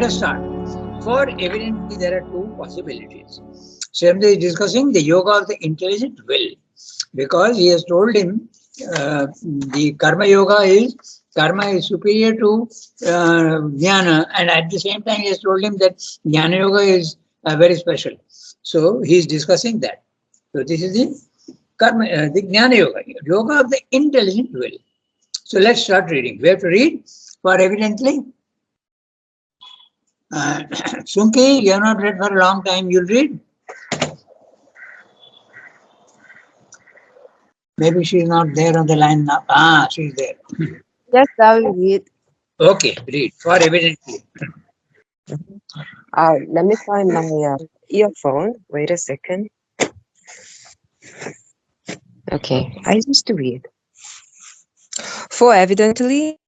us start. For evidently there are two possibilities. Srimati is discussing the yoga of the intelligent will, because he has told him the karma yoga is superior to jnana, and at the same time he has told him that jnana yoga is very special. So he is discussing that. So this is the karma, the jnana yoga of the intelligent will. So let's start reading. We have to read for evidently. Sunki, you have not read for a long time. You'll read. Maybe she's not there on the line now. Ah, she's there. Yes, I will read. Okay, read for evidently. Let me find my earphone. Wait a second. Okay, I used to read. For evidently,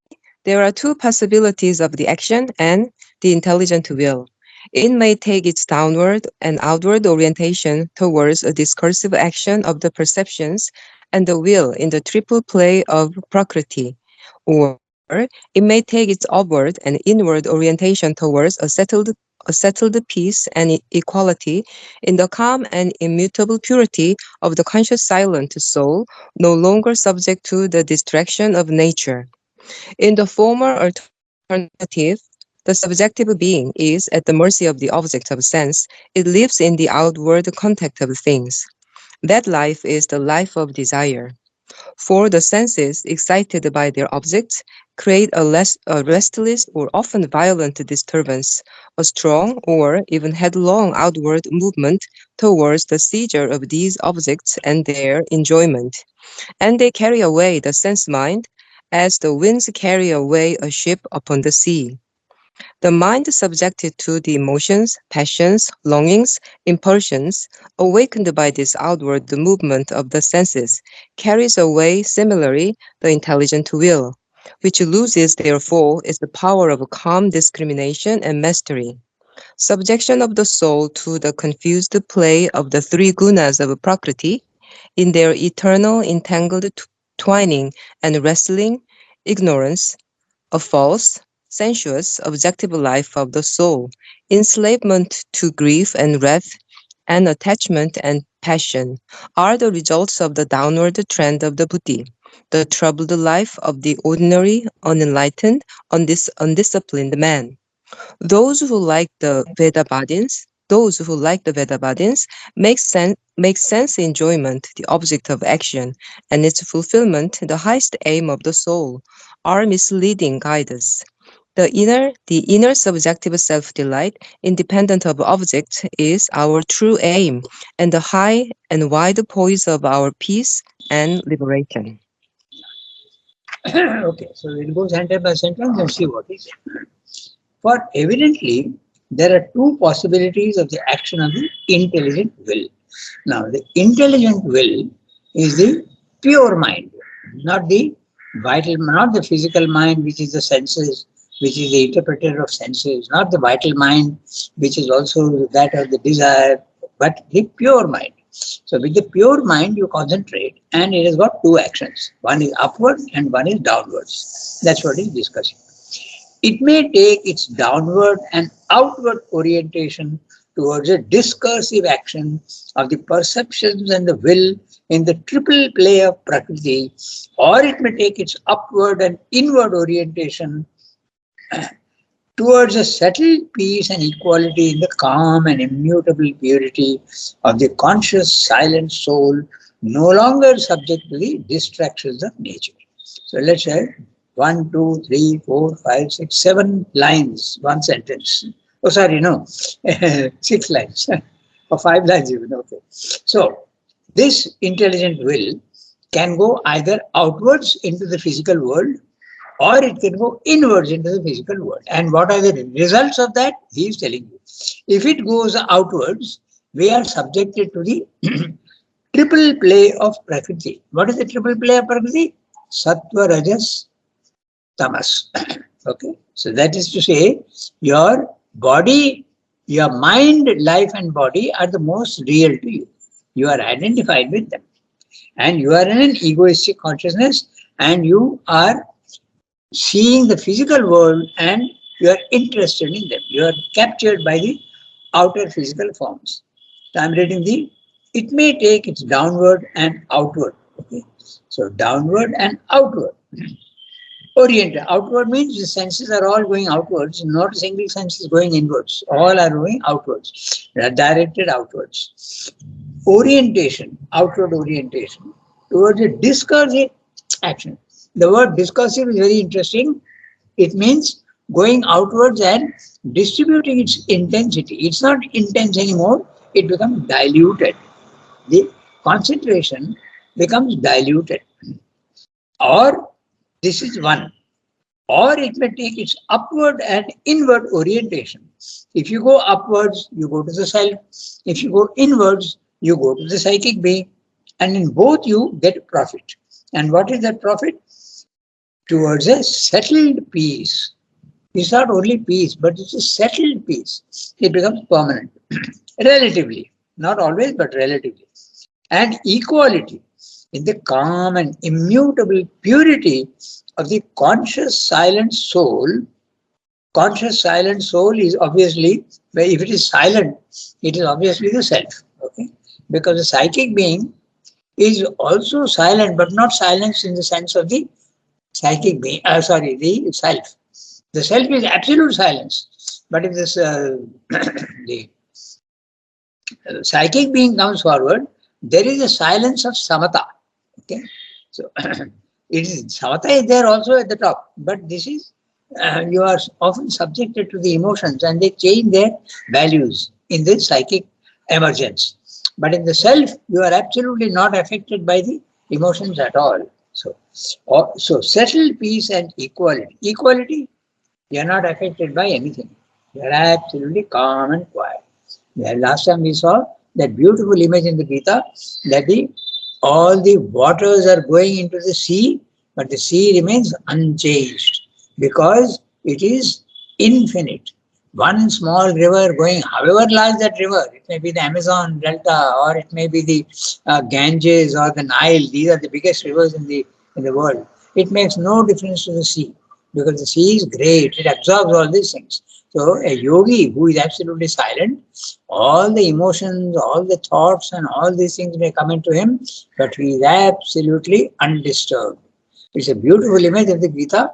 there are two possibilities of the action and the intelligent will. It may take its downward and outward orientation towards a discursive action of the perceptions and the will in the triple play of Prakriti, or it may take its upward and inward orientation towards a settled peace and equality in the calm and immutable purity of the conscious silent soul, no longer subject to the distraction of nature. In the former alternative, the subjective being is at the mercy of the object of sense. It lives in the outward contact of things. That life is the life of desire. For the senses, excited by their objects, create a restless or often violent disturbance, a strong or even headlong outward movement towards the seizure of these objects and their enjoyment. And they carry away the sense mind as the winds carry away a ship upon the sea. The mind subjected to the emotions, passions, longings, impulsions, awakened by this outward movement of the senses, carries away similarly the intelligent will, which loses therefore its power of calm discrimination and mastery. Subjection of the soul to the confused play of the three gunas of Prakriti, in their eternal entangled twining and wrestling, ignorance, a false, sensuous, objective life of the soul, enslavement to grief and wrath, and attachment and passion, are the results of the downward trend of the buddhi, the troubled life of the ordinary, unenlightened, undisciplined man. Those who like the Vedabhadins make sense enjoyment the object of action, and its fulfillment the highest aim of the soul, are misleading guides. The inner subjective self-delight, independent of objects, is our true aim, and the high and wide poise of our peace and liberation. Okay, so we'll go sentence by sentence and see what is it. For evidently, there are two possibilities of the action of the intelligent will. Now, the intelligent will is the pure mind, not the not the physical mind, which is the senses, which is the interpreter of senses, not the vital mind, which is also that of the desire, but the pure mind. So with the pure mind, you concentrate, and it has got two actions. One is upward and one is downwards. That's what he's discussing. It may take its downward and outward orientation towards a discursive action of the perceptions and the will in the triple play of Prakriti, or it may take its upward and inward orientation towards a settled peace and equality in the calm and immutable purity of the conscious, silent soul, no longer subject to the distractions of nature. So let's say 1, 2, 3, 4, 5, 6, 7 lines, one sentence. Oh, sorry, no, 6 lines or 5 lines even. Okay. So this intelligent will can go either outwards into the physical world, or it can go inwards into the physical world. And what are the results of that? He is telling you. If it goes outwards, we are subjected to the triple play of Prakriti. What is the triple play of Prakriti? Sattva, Rajas, Tamas. Okay. So that is to say, your body, your mind, life and body are the most real to you. You are identified with them. And you are in an egoistic consciousness, and you are seeing the physical world and You are interested in them. You are captured by the outer physical forms. So I'm reading it may take its downward and outward. Okay. So downward and outward. Oriented. Outward means the senses are all going outwards. Not a single sense is going inwards. All are going outwards. They are directed outwards. Orientation, outward orientation, towards a discursive action. The word discursive is very interesting. It means going outwards and distributing its intensity. It's not intense anymore. It becomes diluted. The concentration becomes diluted. Or this is one. Or it may take its upward and inward orientation. If you go upwards, you go to the self. If you go inwards, you go to the psychic being. And in both you get profit. And what is that profit? Towards a settled peace. It's not only peace, but it's a settled peace. It becomes permanent. Relatively. Not always, but relatively. And equality in the calm and immutable purity of the conscious silent soul. Conscious silent soul is obviously, if it is silent, it is obviously the self. Okay? Because the psychic being is also silent, but not silence in the sense of the psychic being, the self. The self is absolute silence. But if this the psychic being comes forward, there is a silence of samatha. Okay, so samatha is there also at the top, but this is you are often subjected to the emotions, and they change their values in the psychic emergence. But in the self, you are absolutely not affected by the emotions at all. So settled peace and equality. Equality, you are not affected by anything. You are absolutely calm and quiet. Last time we saw that beautiful image in the Gita that all the waters are going into the sea, but the sea remains unchanged because it is infinite. One small river going, however large that river, it may be the Amazon Delta or it may be the Ganges or the Nile. These are the biggest rivers in the world. It makes no difference to the sea because the sea is great. It absorbs all these things. So a yogi who is absolutely silent, all the emotions, all the thoughts and all these things may come into him, but he is absolutely undisturbed. It's a beautiful image of the Gita,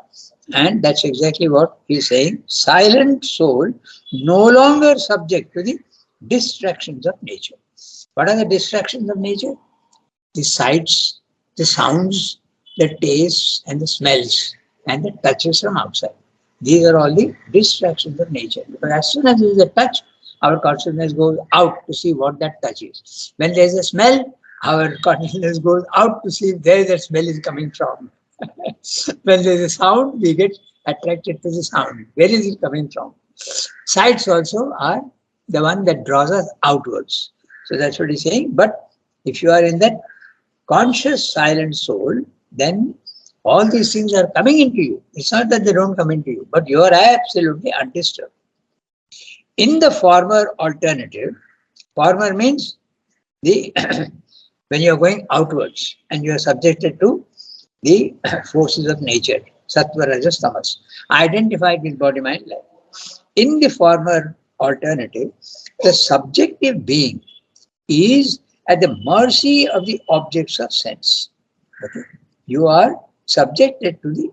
and that's exactly what he's saying. Silent soul, no longer subject to the distractions of nature. What are the distractions of nature? The sights, the sounds, the tastes and the smells and the touches from outside. These are all the distractions of nature. Because as soon as there is a touch, our consciousness goes out to see what that touch is. When there is a smell, our consciousness goes out to see where that smell is coming from. When there is a sound, we get attracted to the sound. Where is it coming from? Sights also are the one that draws us outwards. So that's what he's saying. But if you are in that conscious silent soul, then all these things are coming into you. It's not that they don't come into you, but you are absolutely undisturbed. In the former alternative, former means the when you are going outwards and you are subjected to the forces of nature, sattva, rajas, tamas, identified with body, mind, life. In the former alternative, the subjective being is at the mercy of the objects of sense. Okay? You are subjected to the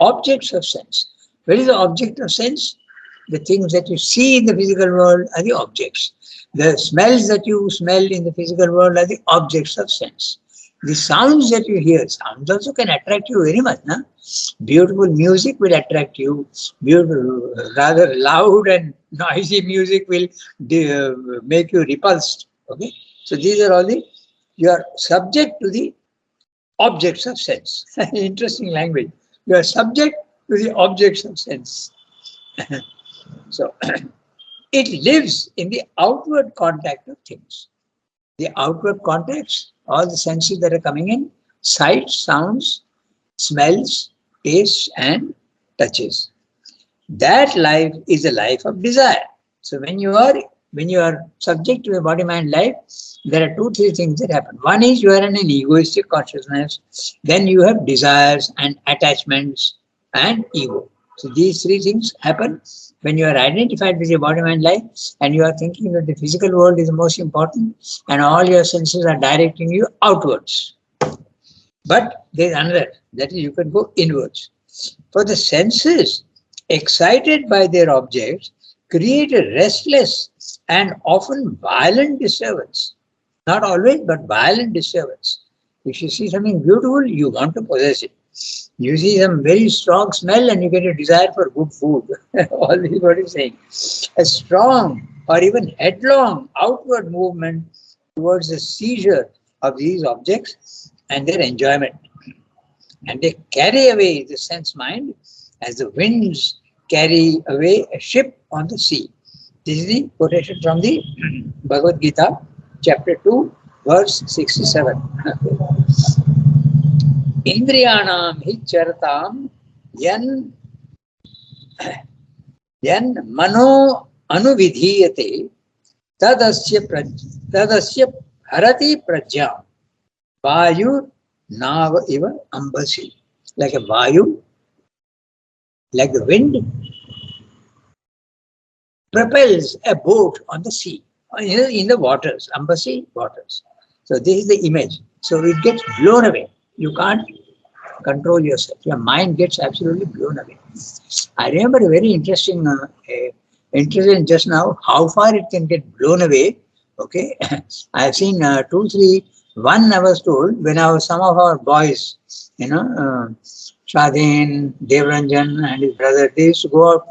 objects of sense. What is the object of sense? The things that you see in the physical world are the objects. The smells that you smell in the physical world are the objects of sense. The sounds that you hear, sounds also can attract you very much. Na? Beautiful music will attract you. Beautiful, rather loud and noisy music will make you repulsed. Okay? So these are all you are subject to the objects of sense. Interesting language. You are subject to the objects of sense. So it lives in the outward contact of things. The outward contacts, all the senses that are coming in, sights, sounds, smells, tastes and touches. That life is a life of desire. So when you are subject to a body, mind, life, there are 2-3 things that happen. One is you are in an egoistic consciousness. Then you have desires and attachments and ego. So these three things happen when you are identified with your body, mind, life, and you are thinking that the physical world is the most important, and all your senses are directing you outwards. But there is another, that is, you can go inwards. For the senses, excited by their objects, create a restless and often violent disturbance. Not always, but violent disturbance. If you see something beautiful, you want to possess it. You see some very strong smell and you get a desire for good food. All this is what he's saying. A strong or even headlong outward movement towards the seizure of these objects and their enjoyment. And they carry away the sense mind as the winds carry away a ship on the sea. This is the quotation from the Bhagavad Gita, chapter 2, verse 67. Indriyanam hi charatam yan mano anuvidhiyate tadasya harati prajyam vayu nava iva ambasi. Like a vayu, like the wind, propels a boat on the sea, in the waters, ambasi, waters. So this is the image. So it gets blown away. You can't control yourself. Your mind gets absolutely blown away. I remember a very interesting incident just now, how far it can get blown away. Okay, I have seen two, three. One I was told when some of our boys, Shadin, Devranjan and his brother, they used to go out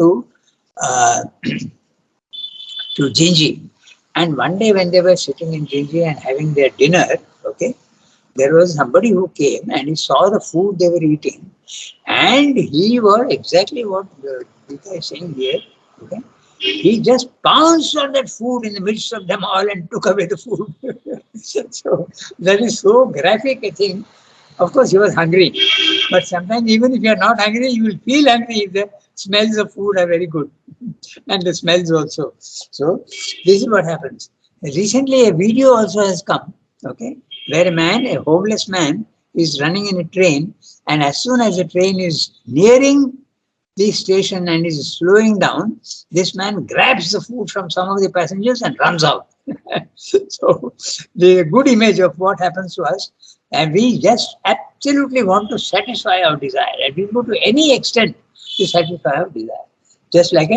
uh, to Jinji. And one day when they were sitting in Jinji and having their dinner, okay, there was somebody who came and he saw the food they were eating, and he was exactly what Gita is saying here. Okay, he just pounced on that food in the midst of them all and took away the food. So that is so graphic a thing. Of course, he was hungry, but sometimes even if you are not hungry, you will feel hungry if the smells of food are very good, and the smells also. So this is what happens. Recently, a video also has come. Okay, where a homeless man, is running in a train, and as soon as the train is nearing the station and is slowing down, this man grabs the food from some of the passengers and runs out. So the good image of what happens to us, and we just absolutely want to satisfy our desire, and we go to any extent to satisfy our desire. Just like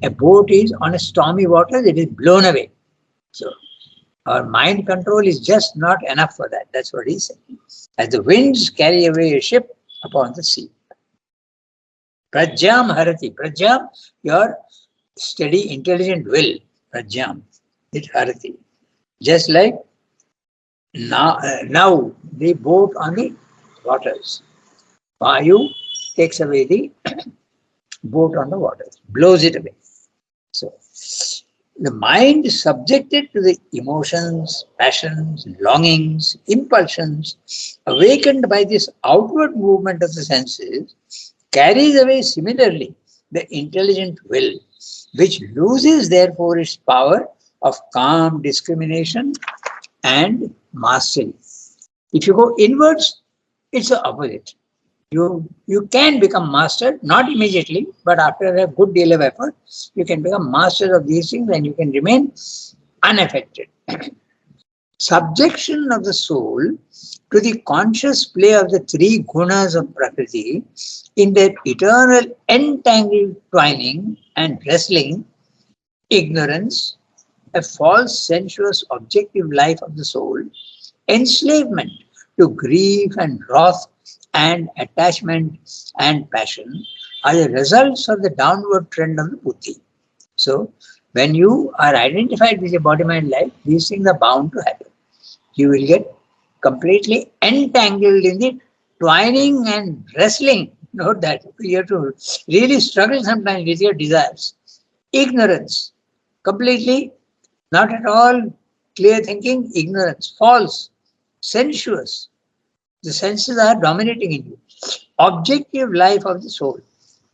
a boat is on a stormy water, it is blown away. So our mind control is just not enough for that. That's what he's saying. As the winds carry away a ship upon the sea. Prajyam harati. Prajyam, your steady, intelligent will. Prajyam, it harati. Just like now the boat on the waters. Vayu takes away the boat on the waters, blows it away. So the mind subjected to the emotions, passions, longings, impulsions, awakened by this outward movement of the senses, carries away similarly the intelligent will, which loses therefore its power of calm discrimination and mastery. If you go inwards, it's the opposite. You can become master, not immediately, but after a good deal of effort, you can become master of these things and you can remain unaffected. Subjection of the soul to the conscious play of the three gunas of Prakriti in their eternal entangled twining and wrestling, ignorance, a false sensuous objective life of the soul, enslavement to grief and wrath and attachment and passion are the results of the downward trend of the buddhi. So, when you are identified with your body, mind, life, these things are bound to happen. You will get completely entangled in the twining and wrestling. Note that you have to really struggle sometimes with your desires. Ignorance, completely not at all clear thinking, ignorance, false, sensuous. The senses are dominating in you. Objective life of the soul.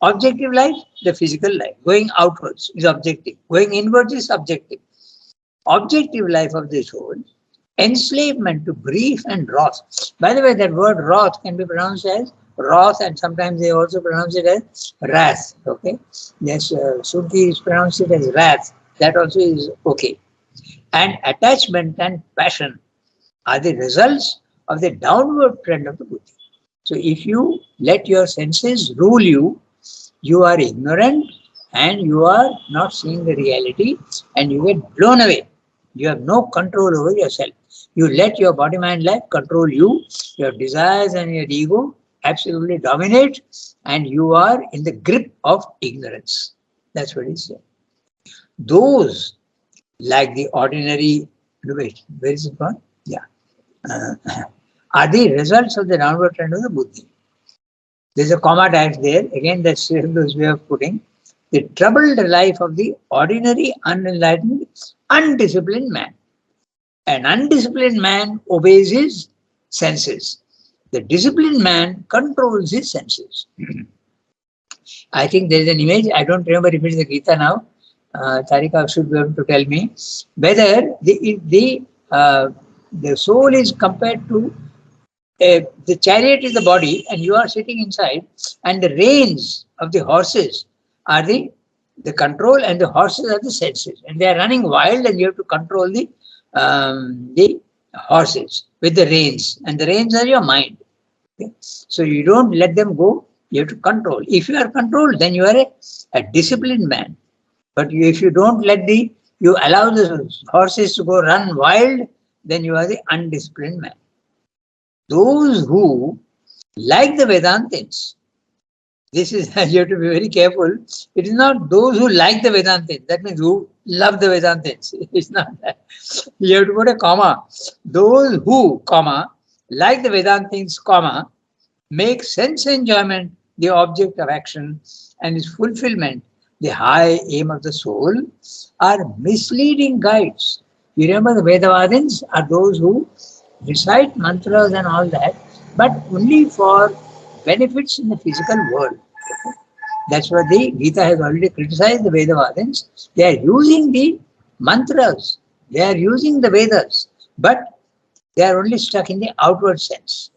Objective life, the physical life. Going outwards is objective. Going inwards is subjective. Objective life of the soul. Enslavement to grief and wrath. By the way, that word wrath can be pronounced as wrath, and sometimes they also pronounce it as wrath. Okay, yes, Suki is pronounced it as wrath. That also is okay. And attachment and passion are the results of the downward trend of the buddhi. So if you let your senses rule you, you are ignorant and you are not seeing the reality and you get blown away. You have no control over yourself. You let your body, mind, life control you. Your desires and your ego absolutely dominate and you are in the grip of ignorance. That's what he said. Those like the ordinary, wait, where is it gone? Yeah. Uh, are the results of the downward trend of the buddhi. There's a comma dash there. Again, that's those way of putting the troubled life of the ordinary, unenlightened, undisciplined man. An undisciplined man obeys his senses. The disciplined man controls his senses. I think there is an image. I don't remember if it's the Gita now. Tarika should be able to tell me whether the soul is compared to the chariot is the body and you are sitting inside, and the reins of the horses are the control and the horses are the senses, and they are running wild and you have to control the horses with the reins, and the reins are your mind. Okay? So you don't let them go, you have to control. If you are controlled, then you are a disciplined man. But if you don't you allow the horses to go run wild, then you are the undisciplined man. Those who like the Vedantins, this is, you have to be very careful. It is not those who like the Vedantins, that means who love the Vedantins. It's not that. You have to put a comma. Those who, comma, like the Vedantins, comma, make sense enjoyment the object of action and its fulfillment the high aim of the soul, are misleading guides. You remember the Vedavadins are those who recite mantras and all that, but only for benefits in the physical world. That's what the Gita has already criticized the Vedavadins. They are using the mantras, they are using the Vedas, but they are only stuck in the outward sense.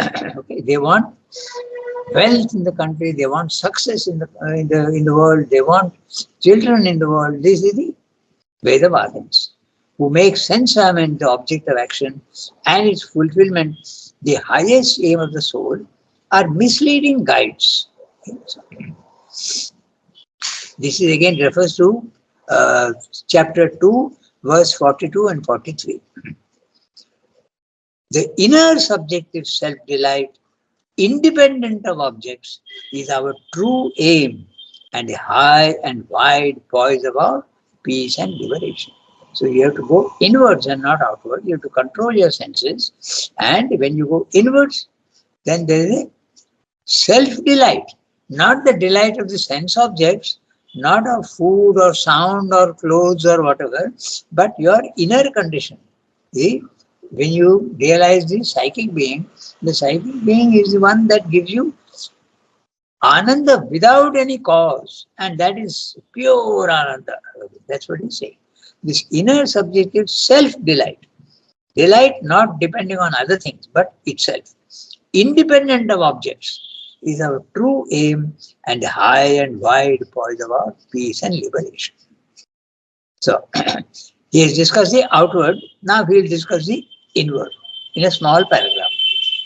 Okay, they want wealth in the country, they want success in the world, they want children in the world. This is the Vedavadins, who make sense the object of action and its fulfillment the highest aim of the soul, are misleading guides. This is again refers to chapter 2, verse 42 and 43. The inner subjective self-delight, independent of objects, is our true aim and the high and wide poise of our peace and liberation. So you have to go inwards and not outward. You have to control your senses. And when you go inwards, then there is a self-delight, not the delight of the sense objects, not of food or sound or clothes or whatever, but your inner condition. See, when you realize the psychic being is the one that gives you ananda without any cause, and that is pure ananda. That's what he's saying. This inner subjective self-delight, delight not depending on other things, but itself, independent of objects, is our true aim and the high and wide poise of our peace and liberation. So, he has discussed the outward, now he will discuss the inward in a small paragraph.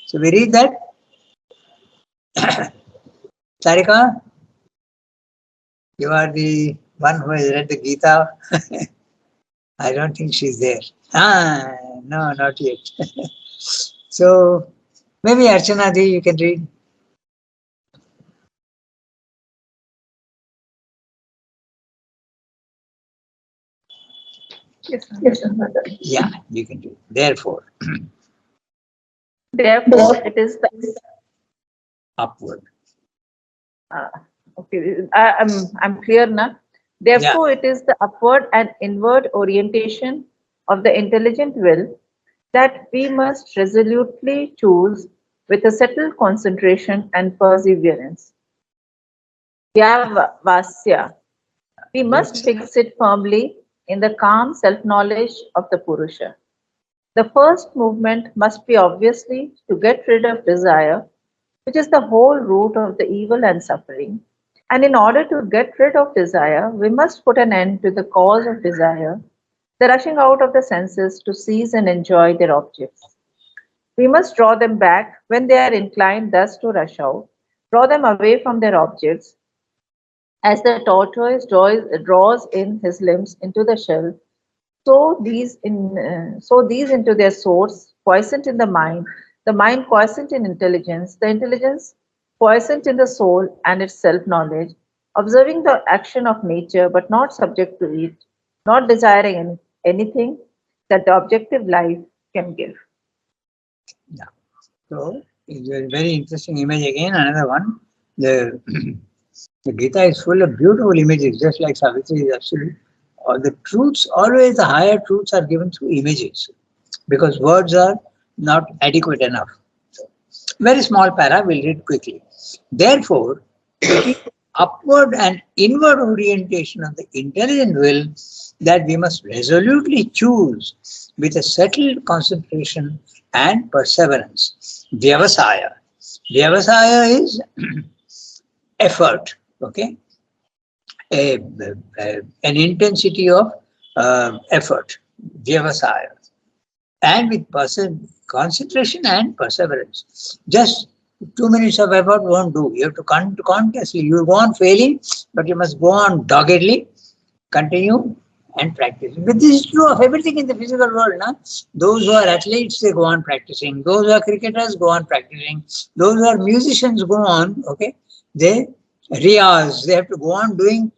So, we read that. Sarika, you are the one who has read the Gita. I don't think she's there. No, not yet. So, maybe Archana Di, you can read. Yes, Mother. Yeah, you can do. Therefore, Therefore, it is the upward. okay. I'm clear now. Therefore, it is the upward and inward orientation of the intelligent will that we must resolutely choose with a settled concentration and perseverance. Vyavasya. We must fix it firmly in the calm self-knowledge of the Purusha. The first movement must be obviously to get rid of desire, which is the whole root of the evil and suffering. And in order to get rid of desire, we must put an end to the cause of desire, the rushing out of the senses to seize and enjoy their objects. We must draw them back when they are inclined thus to rush out, draw them away from their objects, as the tortoise draws in his limbs into the shell, so these into their source, quiescent in the mind quiescent in intelligence, the intelligence quiescent in the soul and its self-knowledge, observing the action of nature but not subject to it, not desiring anything that the objective life can give. Yeah. So it's a very interesting image again. Another one. The the Gita is full of beautiful images, just like Savitri is absolute. The truths, always the higher truths are given through images because words are not adequate enough. So, very small para, we'll read quickly. Therefore, it is upward and inward orientation of the intelligent will that we must resolutely choose with a settled concentration and perseverance. Vyavasaya. Vyavasaya is effort, okay? An intensity of effort, vyavasaya, and with concentration and perseverance. Just 2 minutes of effort won't do. You have to continuously. You will go on failing, but you must go on doggedly, continue and practice. But this is true of everything in the physical world. Na? Those who are athletes, they go on practicing. Those who are cricketers go on practicing. Those who are musicians go on, okay? They riyaz, they have to go on doing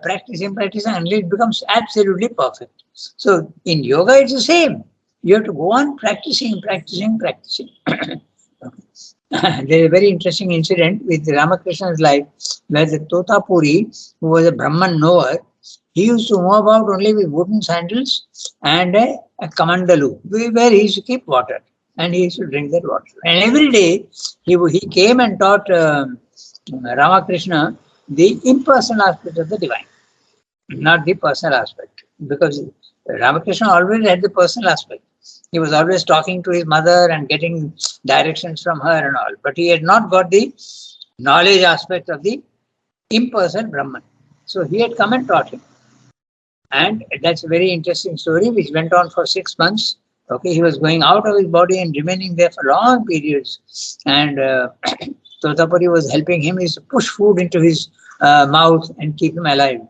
practicing until it becomes absolutely perfect. So in yoga it's the same. You have to go on practicing. There is a very interesting incident with Ramakrishna's life where the Totapuri, who was a Brahman knower, he used to move about only with wooden sandals and a kamandalu where he used to keep water and he used to drink that water. And every day he came and taught Ramakrishna the impersonal aspect of the divine, not the personal aspect. Because Ramakrishna always had the personal aspect. He was always talking to his mother and getting directions from her and all. But he had not got the knowledge aspect of the impersonal Brahman. So he had come and taught him. And that's a very interesting story which went on for 6 months. Okay, he was going out of his body and remaining there for long periods. And Totapuri was helping him. He used to push food into his mouth and keep him alive.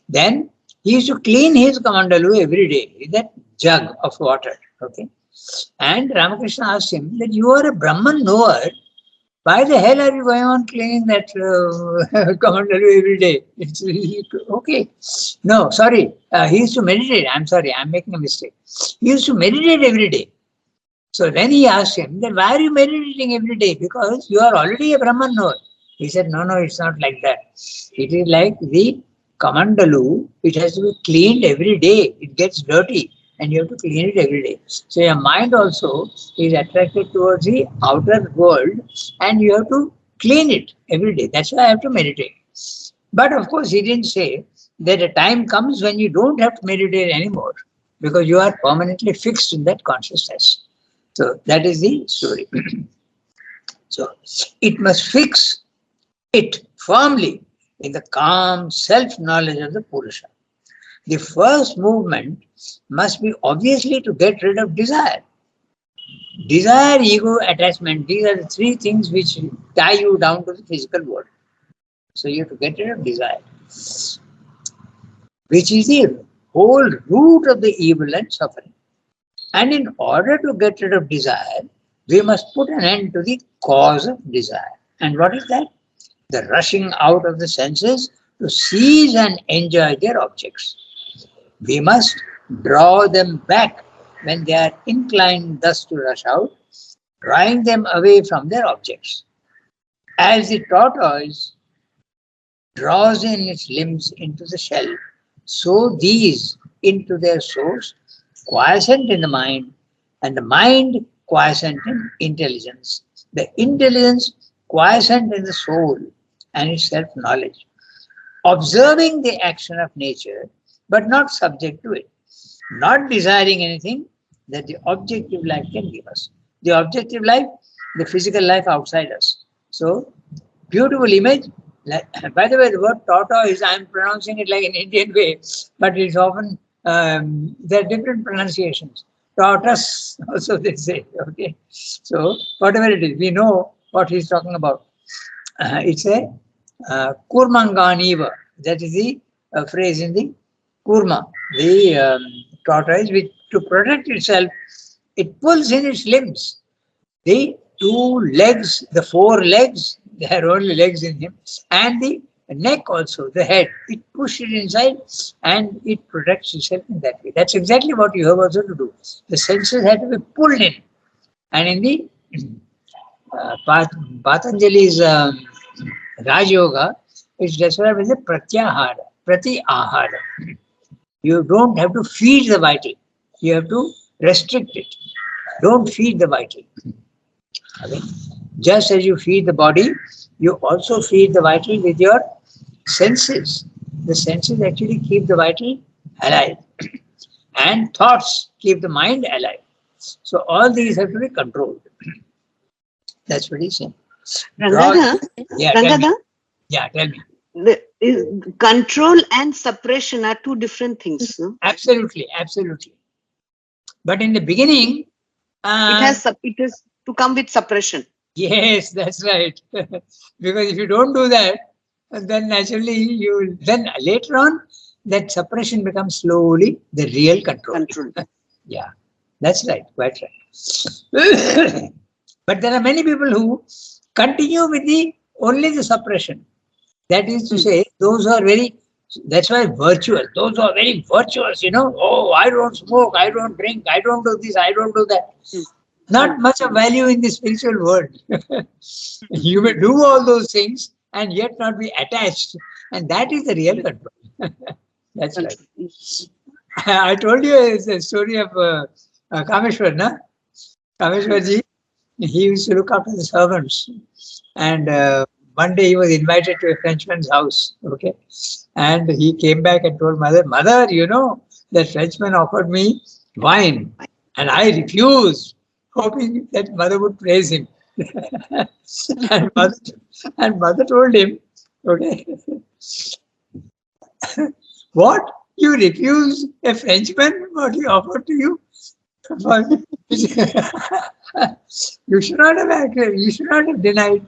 Then he used to clean his kamandalu every day, that jug of water. Okay, and Ramakrishna asked him that you are a Brahman knower. Why the hell are you going on cleaning that kamandalu every day? It's okay. No, sorry. He used to meditate. I'm sorry. I'm making a mistake. He used to meditate every day. So then he asked him, then why are you meditating every day? Because you are already a Brahman knower. He said, no, it's not like that. It is like the kamandalu, it has to be cleaned every day. It gets dirty and you have to clean it every day. So your mind also is attracted towards the outer world and you have to clean it every day. That's why I have to meditate. But of course, he didn't say that a time comes when you don't have to meditate anymore because you are permanently fixed in that consciousness. So that is the story. So it must fix it firmly in the calm self-knowledge of the Purusha. The first movement must be obviously to get rid of desire. Desire, ego, attachment, these are the three things which tie you down to the physical world. So you have to get rid of desire, which is the whole root of the evil and suffering. And in order to get rid of desire, we must put an end to the cause of desire. And what is that? The rushing out of the senses to seize and enjoy their objects. We must draw them back when they are inclined thus to rush out, drawing them away from their objects. As the tortoise draws in its limbs into the shell, so these into their source, quiescent in the mind, and the mind quiescent in intelligence. The intelligence quiescent in the soul and its self-knowledge, observing the action of nature, but not subject to it, not desiring anything that the objective life can give us. The objective life the physical life outside us. So, beautiful image. By the way, the word tortoise, I'm pronouncing it like an Indian way, but it's often, there are different pronunciations. Tortoise, also they say, okay. So, whatever it is, we know what he's talking about. It's a kurmanganiva. That is the phrase in the kurma, the tortoise, which to protect itself, it pulls in its limbs. The two legs, the four legs, there are only legs in him, and the neck also, the head, it pushes it inside and it protects itself in that way. That's exactly what you have also to do. The senses have to be pulled in. And in the Patanjali's Raj Yoga, it's described as a pratyahara, prati-ahara. You don't have to feed the vital. You have to restrict it. Don't feed the vital. Okay. Just as you feed the body, you also feed the vital with your senses. The senses actually keep the vital alive. And thoughts keep the mind alive. So all these have to be controlled. That's what he's saying. Ranganath, Yeah, tell me. Ranganath, Yeah, tell me. control and suppression are two different things. No? Absolutely, absolutely. But in the beginning, It is to come with suppression. yes, that's right. Because if you don't do that, then naturally then later on that suppression becomes slowly the real control. Yeah, that's right, quite right. But there are many people who continue with only the suppression. That is to say, those who are very, that's why virtuous, those who are very virtuous, oh, I don't smoke, I don't drink, I don't do this, I don't do that. Not much of value in the spiritual world. You may do all those things and yet not be attached. And that is the real control. That's right. I told you the story of Kameshwar, na? Kameshwarji, he used to look after the servants. And one day he was invited to a Frenchman's house. Okay. And he came back and told mother, that Frenchman offered me wine and I refused, hoping that mother would praise him. and mother told him, okay, what? You refuse a Frenchman what he offered to you? You should not have acted, you should not have denied.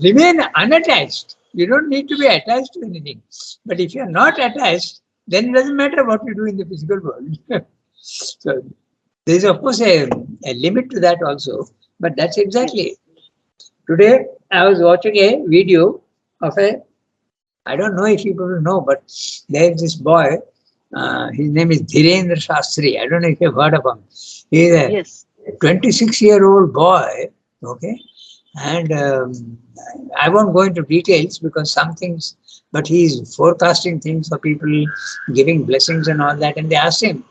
Remain unattached. You don't need to be attached to anything. But if you are not attached, then it doesn't matter what you do in the physical world. So there is of course a limit to that also, but that's exactly it. Today I was watching a video of I don't know if people know, but there is this boy, his name is Dhirendra Shastri. I don't know if you've heard of him. He is a 26-year-old boy, okay, and I won't go into details because some things, but he's forecasting things for people, giving blessings and all that, and they asked him,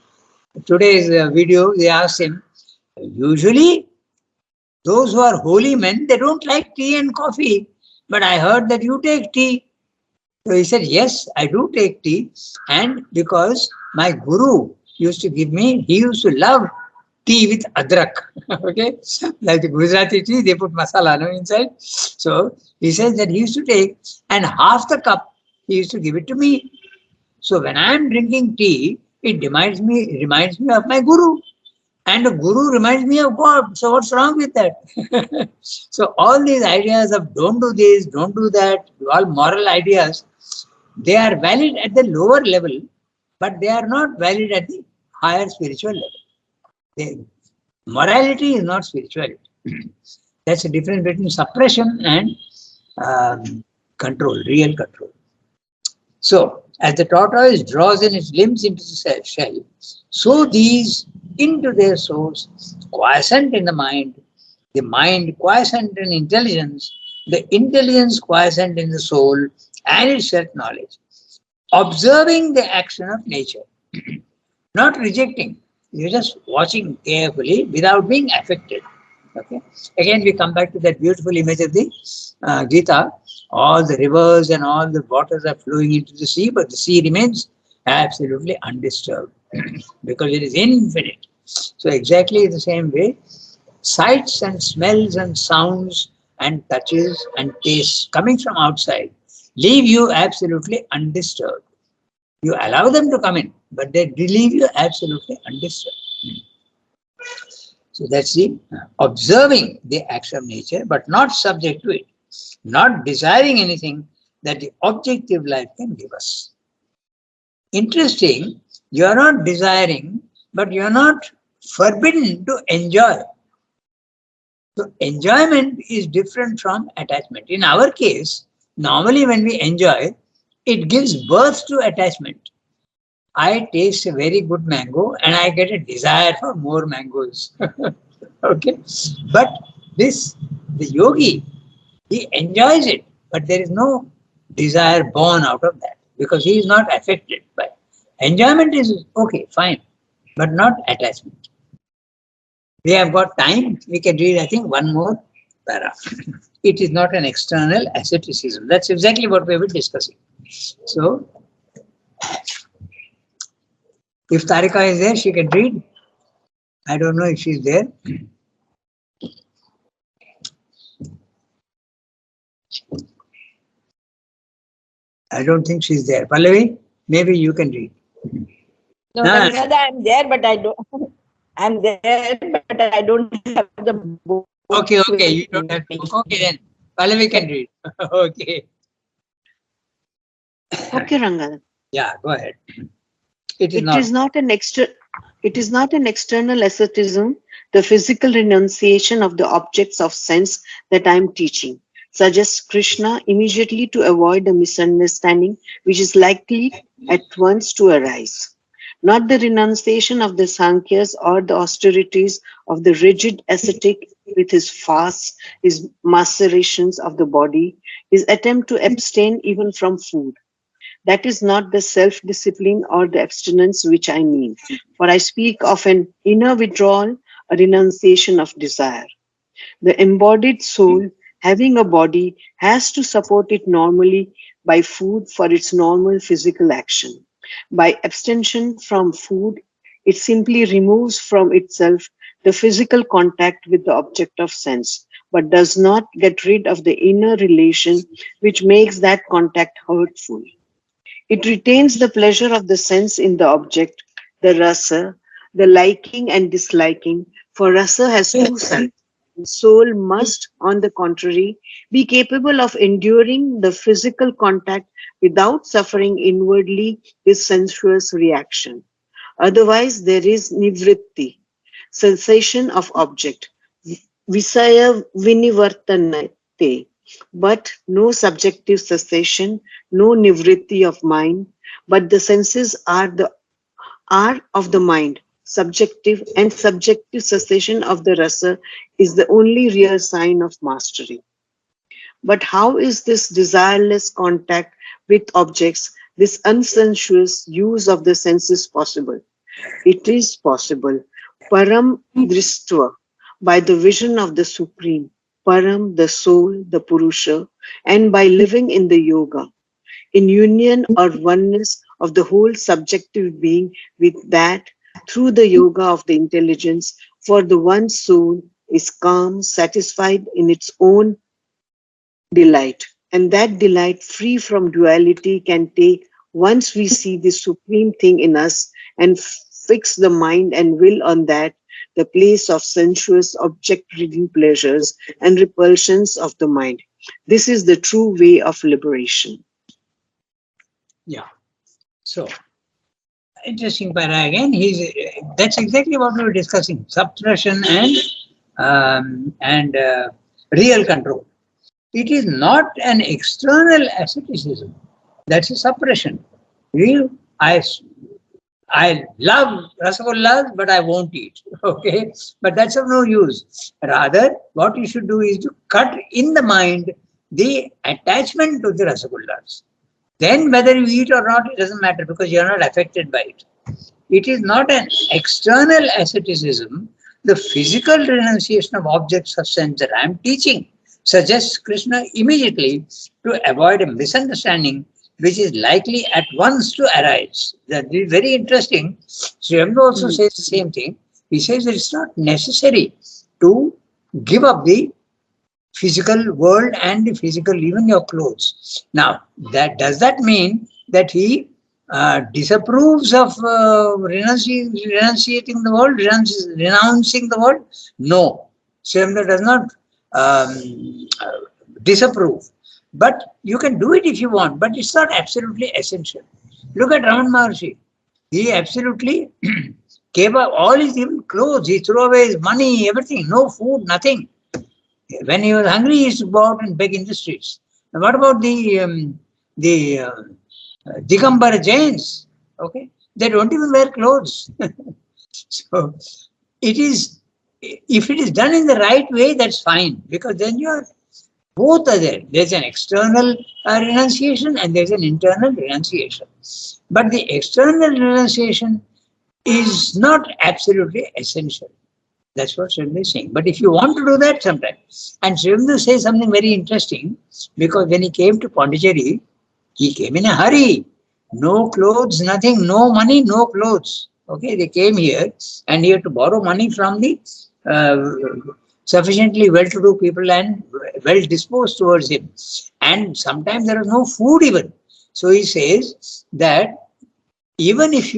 today's video, they asked him, usually those who are holy men, they don't like tea and coffee, but I heard that you take tea. So he said, yes, I do take tea, and because my guru used to give me, he used to love tea with adrak, okay, like the Gujarati tea, they put masala inside. So he says that he used to take, and half the cup he used to give it to me. So when I am drinking tea, it reminds me of my guru, and the guru reminds me of God. So what's wrong with that? So all these ideas of don't do this, don't do that, all moral ideas, they are valid at the lower level, but they are not valid at the higher spiritual level. Morality is not spirituality. That's the difference between suppression and control, real control. So, as the tortoise draws in its limbs into the shell, so these into their source, quiescent in the mind quiescent in intelligence, the intelligence quiescent in the soul and its self-knowledge, observing the action of nature, not rejecting. You're just watching carefully without being affected. Okay. Again, we come back to that beautiful image of the Gita. All the rivers and all the waters are flowing into the sea, but the sea remains absolutely undisturbed because it is infinite. So exactly the same way, sights and smells and sounds and touches and tastes coming from outside leave you absolutely undisturbed. You allow them to come in, but they leave you absolutely undisturbed. So that's the observing the action of nature, but not subject to it, not desiring anything that the objective life can give us. Interesting, you are not desiring, but you are not forbidden to enjoy. So enjoyment is different from attachment. In our case, normally when we enjoy, it gives birth to attachment. I taste a very good mango and I get a desire for more mangoes. Okay. But the yogi, he enjoys it, but there is no desire born out of that because he is not affected by it. Enjoyment is okay, fine, but not attachment. We have got time, we can read, I think, one more para. It is not an external asceticism. That's exactly what we were discussing. So, if Tarika is there, she can read. I don't know if she's there. I don't think she's there. Pallavi, maybe you can read. No, Ah. Ranganath, I'm there, but I don't. I'm there, but I don't have the book. Okay, with you don't me. have to. Okay, then Pallavi can read. Okay. Okay, Ranganath. Yeah, go ahead. It is It not. is not an it is not an external asceticism, the physical renunciation of the objects of sense that I am teaching, suggests Krishna immediately to avoid a misunderstanding which is likely at once to arise. Not the renunciation of the Sankhya's or the austerities of the rigid ascetic with his fasts, his macerations of the body, his attempt to abstain even from food. That is not the self-discipline or the abstinence which I mean, for I speak of an inner withdrawal, a renunciation of desire. The embodied soul, having a body, has to support it normally by food for its normal physical action. By abstention from food, it simply removes from itself the physical contact with the object of sense, but does not get rid of the inner relation which makes that contact hurtful. It retains the pleasure of the sense in the object, the rasa, the liking and disliking, for rasa has two sides. The soul must, on the contrary, be capable of enduring the physical contact without suffering inwardly this sensuous reaction. Otherwise, there is nivritti, cessation of object, visaya vinivartanate, but no subjective cessation, no nivritti of mind, but the senses are of the mind. Subjective and subjective cessation of the rasa is the only real sign of mastery. But how is this desireless contact with objects, this unsensuous use of the senses possible? It is possible. Param dristva, by the vision of the Supreme, Param, the soul, the Purusha, and by living in the yoga, in union or oneness of the whole subjective being with that through the yoga of the intelligence, for the one soul is calm, satisfied in its own delight. And that delight, free from duality, can take once we see the supreme thing in us and fix the mind and will on that, the place of sensuous object-reading pleasures and repulsions of the mind. This is the true way of liberation. Yeah. So, interesting para again. That's exactly what we were discussing: suppression and real control. It is not an external asceticism. That's a suppression. I love rasagullas, but I won't eat. Okay, but that's of no use. Rather, what you should do is to cut in the mind the attachment to the rasagullas. Then whether you eat or not, it doesn't matter because you are not affected by it. It is not an external asceticism. The physical renunciation of objects of sense that I am teaching suggests Krishna immediately to avoid a misunderstanding which is likely at once to arise. That is very interesting. Sri Aurobindo also says the same thing. He says that it's not necessary to give up the physical world and the physical, even your clothes. Now, does that mean that he disapproves of renunciating the world, renouncing the world? No, Srimda does not disapprove. But you can do it if you want, but it's not absolutely essential. Look at Raman Maharshi. He absolutely gave up all his even clothes. He threw away his money, everything. No food, nothing. When he was hungry, he used to go out and beg in the streets. Now, what about the Digambara Jains? Okay, they don't even wear clothes. So it is, if it is done in the right way, that's fine, because then you are, both are there. There's an external renunciation and there's an internal renunciation. But the external renunciation is not absolutely essential. That's what Srimdu is saying. But if you want to do that sometimes, and Srimdu says something very interesting, because when he came to Pondicherry, he came in a hurry. No clothes, nothing, no money, no clothes. Okay, they came here and he had to borrow money from the sufficiently well-to-do people and well-disposed towards him. And sometimes there was no food even. So he says that even if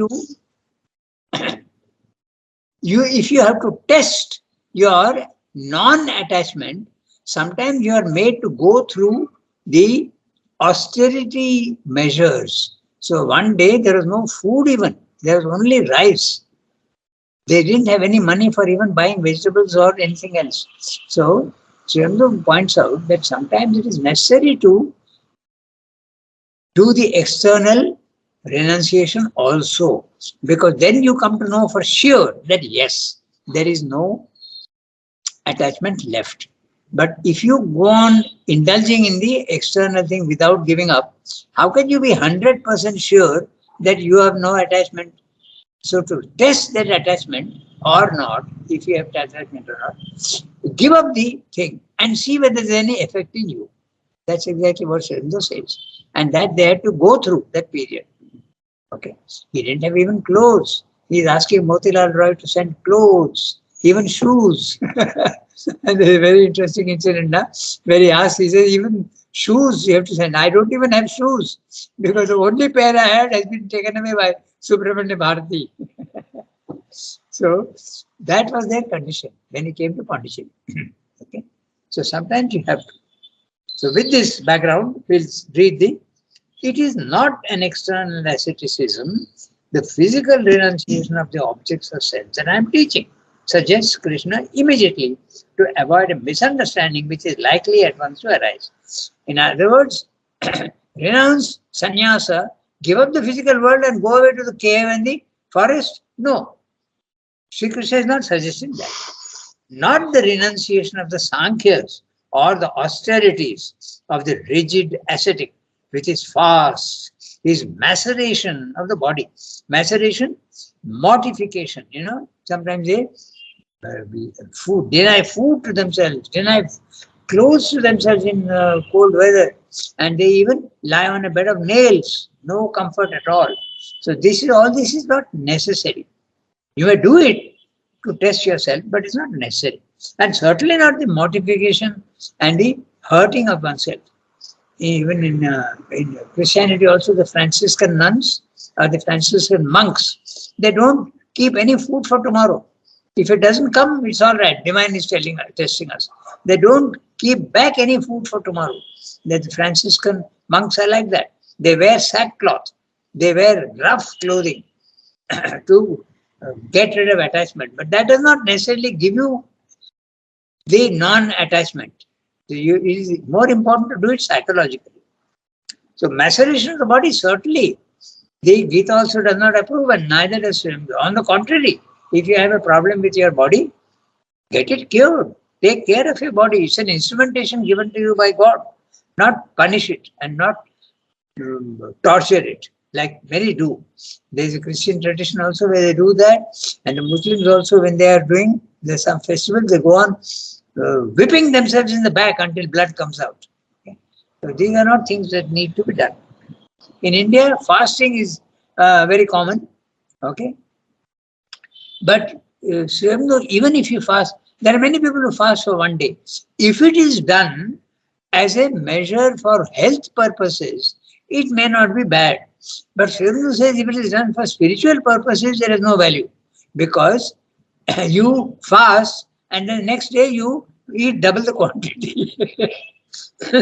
if you have to test your non-attachment, sometimes you are made to go through the austerity measures. So one day there was no food even, there was only rice. They didn't have any money for even buying vegetables or anything else. So Srimdu points out that sometimes it is necessary to do the external renunciation also, because then you come to know for sure that yes, there is no attachment left. But if you go on indulging in the external thing without giving up, how can you be 100% sure that you have no attachment? So to test that attachment or not, if you have attachment or not, give up the thing and see whether there's any effect in you. That's exactly what Srimdu says. And that they had to go through that period. Okay. He didn't have even clothes. He's asking Motilal Roy to send clothes, even shoes. And there's a very interesting incident now, where he asked, he says, even shoes you have to send. I don't even have shoes, because the only pair I had has been taken away by Subramanya Bharati. So that was their condition when he came to Pondicherry. Okay. So sometimes you have to. So with this background, we'll read it is not an external asceticism, the physical renunciation of the objects of sense that I am teaching, suggests Krishna immediately to avoid a misunderstanding which is likely at once to arise. In other words, renounce sannyasa, give up the physical world and go away to the cave and the forest? No. Sri Krishna is not suggesting that. Not the renunciation of the Sankhyas or the austerities of the rigid ascetic, which is fast, is maceration of the body. Maceration, mortification, sometimes they deny food to themselves, deny clothes to themselves in cold weather, and they even lie on a bed of nails, no comfort at all. So all this is not necessary. You may do it to test yourself, but it's not necessary. And certainly not the mortification and the hurting of oneself. Even in Christianity also, the Franciscan nuns or the Franciscan monks, they don't keep any food for tomorrow. If it doesn't come, it's all right. Divine is testing us. They don't keep back any food for tomorrow. The Franciscan monks are like that. They wear sackcloth. They wear rough clothing to get rid of attachment. But that does not necessarily give you the non-attachment. It is more important to do it psychologically. So maceration of the body, certainly, the Gita also does not approve, and neither does Srimdu. On the contrary, if you have a problem with your body, get it cured. Take care of your body. It's an instrumentation given to you by God. Not punish it and not torture it, like many do. There is a Christian tradition also where they do that, and the Muslims also, when they are doing some festivals, they go on whipping themselves in the back until blood comes out. Okay? So these are not things that need to be done. In India, fasting is very common. Okay, but even if you fast, There are many people who fast for one day. If it is done as a measure for health purposes, it may not be bad. But Sri Aurobindo says if it is done for spiritual purposes, there is no value. Because you fast and the next day you eat double the quantity. So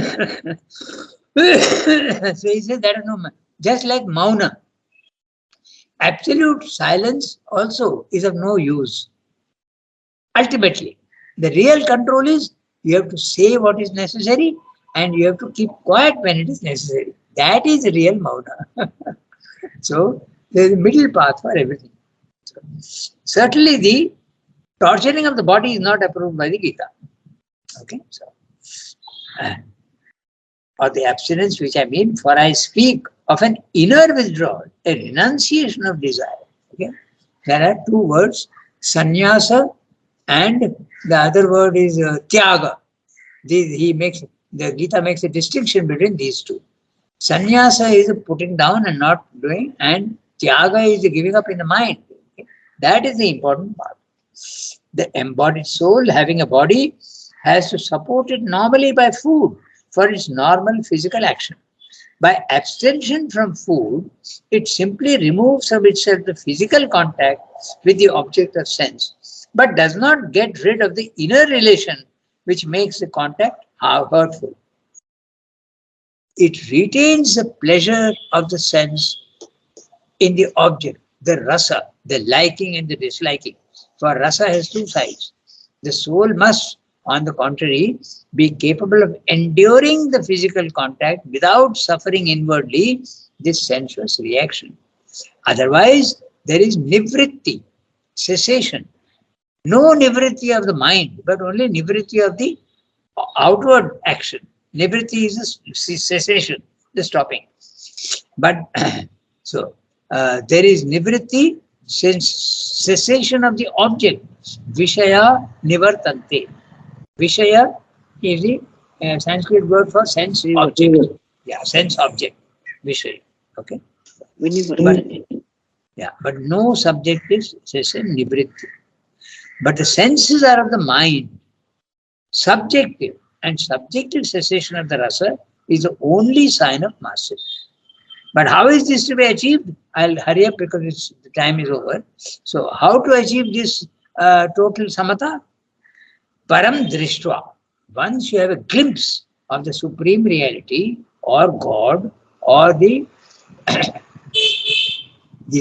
he says that is no, just like mauna. Absolute silence also is of no use. Ultimately, the real control is you have to say what is necessary and you have to keep quiet when it is necessary. That is real mauna. So there is a middle path for everything. So, certainly the torturing of the body is not approved by the Gita. Okay, so or the abstinence which I mean, for I speak of an inner withdrawal, a renunciation of desire. Okay, there are two words, sannyasa and the other word is tyaga. The Gita makes a distinction between these two. Sannyasa is putting down and not doing, and tyaga is the giving up in the mind. Okay? That is the important part. The embodied soul, having a body, has to support it normally by food for its normal physical action. By abstention from food, it simply removes from itself the physical contact with the object of sense, but does not get rid of the inner relation which makes the contact hurtful. It retains the pleasure of the sense in the object, the rasa, the liking and the disliking. For rasa has two sides. The soul must, on the contrary, be capable of enduring the physical contact without suffering inwardly this sensuous reaction. Otherwise, there is nivritti, cessation. No nivritti of the mind, but only nivritti of the outward action. Nivritti is a cessation, the stopping. But so there is nivritti, cessation of the object. Vishaya nivartante. Vishaya is the Sanskrit word for sense object. Yeah, sense object. Vishaya. Okay. But no subjective cessation, nivritti. But the senses are of the mind. Subjective and subjective cessation of the rasa is the only sign of mastery. But how is this to be achieved? I'll hurry up because the time is over. So how to achieve this total samatha? Param drishtva. Once you have a glimpse of the supreme reality or God or the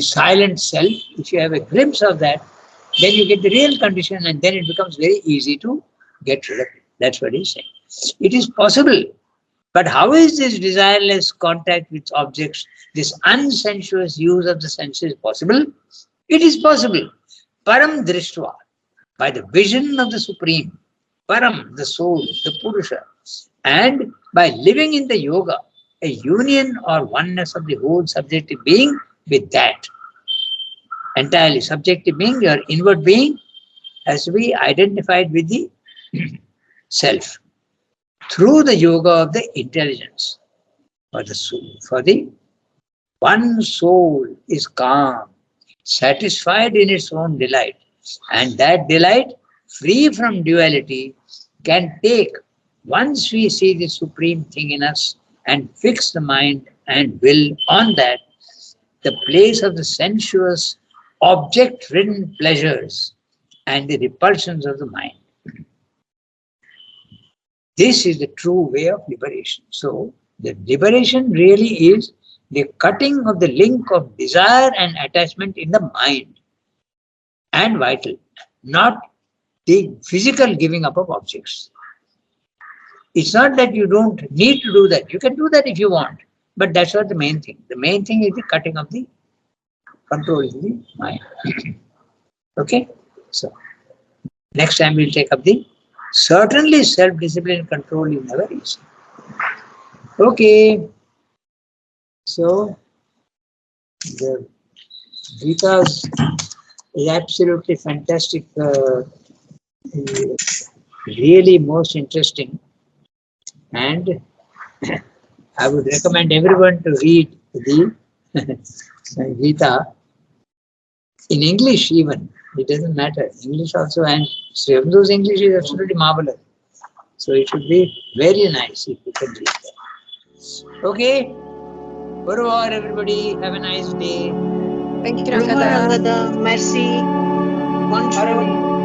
silent self, if you have a glimpse of that, then you get the real condition and then it becomes very easy to get rid of it. That's what he's saying. It is possible. But how is this desireless contact with objects, this unsensuous use of the senses possible? It is possible. Param drishtva, by the vision of the Supreme, Param, the soul, the Purusha, and by living in the yoga, a union or oneness of the whole subjective being with that. Entirely subjective being, your inward being, has to be identified with the self through the yoga of the intelligence. For the soul, for the one soul is calm, satisfied in its own delight, and that delight, free from duality, can take, once we see the supreme thing in us and fix the mind and will on that, the place of the sensuous, object-ridden pleasures and the repulsions of the mind. This is the true way of liberation. So, the liberation really is the cutting of the link of desire and attachment in the mind and vital, not the physical giving up of objects. It's not that you don't need to do that. You can do that if you want, but that's not the main thing. The main thing is the cutting of the control in the mind. Okay? So, next time we'll take up the certainly self-discipline control is never easy. Okay. So, the Gita is absolutely fantastic, really most interesting, and I would recommend everyone to read the Gita in English even, It doesn't matter. English also, and Sriamdu's English is absolutely marvelous. So it should be very nice if you can read that. Okay. Au revoir, everybody. Have a nice day. Thank you, Au revoir, Rangada. Rangada. Merci. Bonne journée.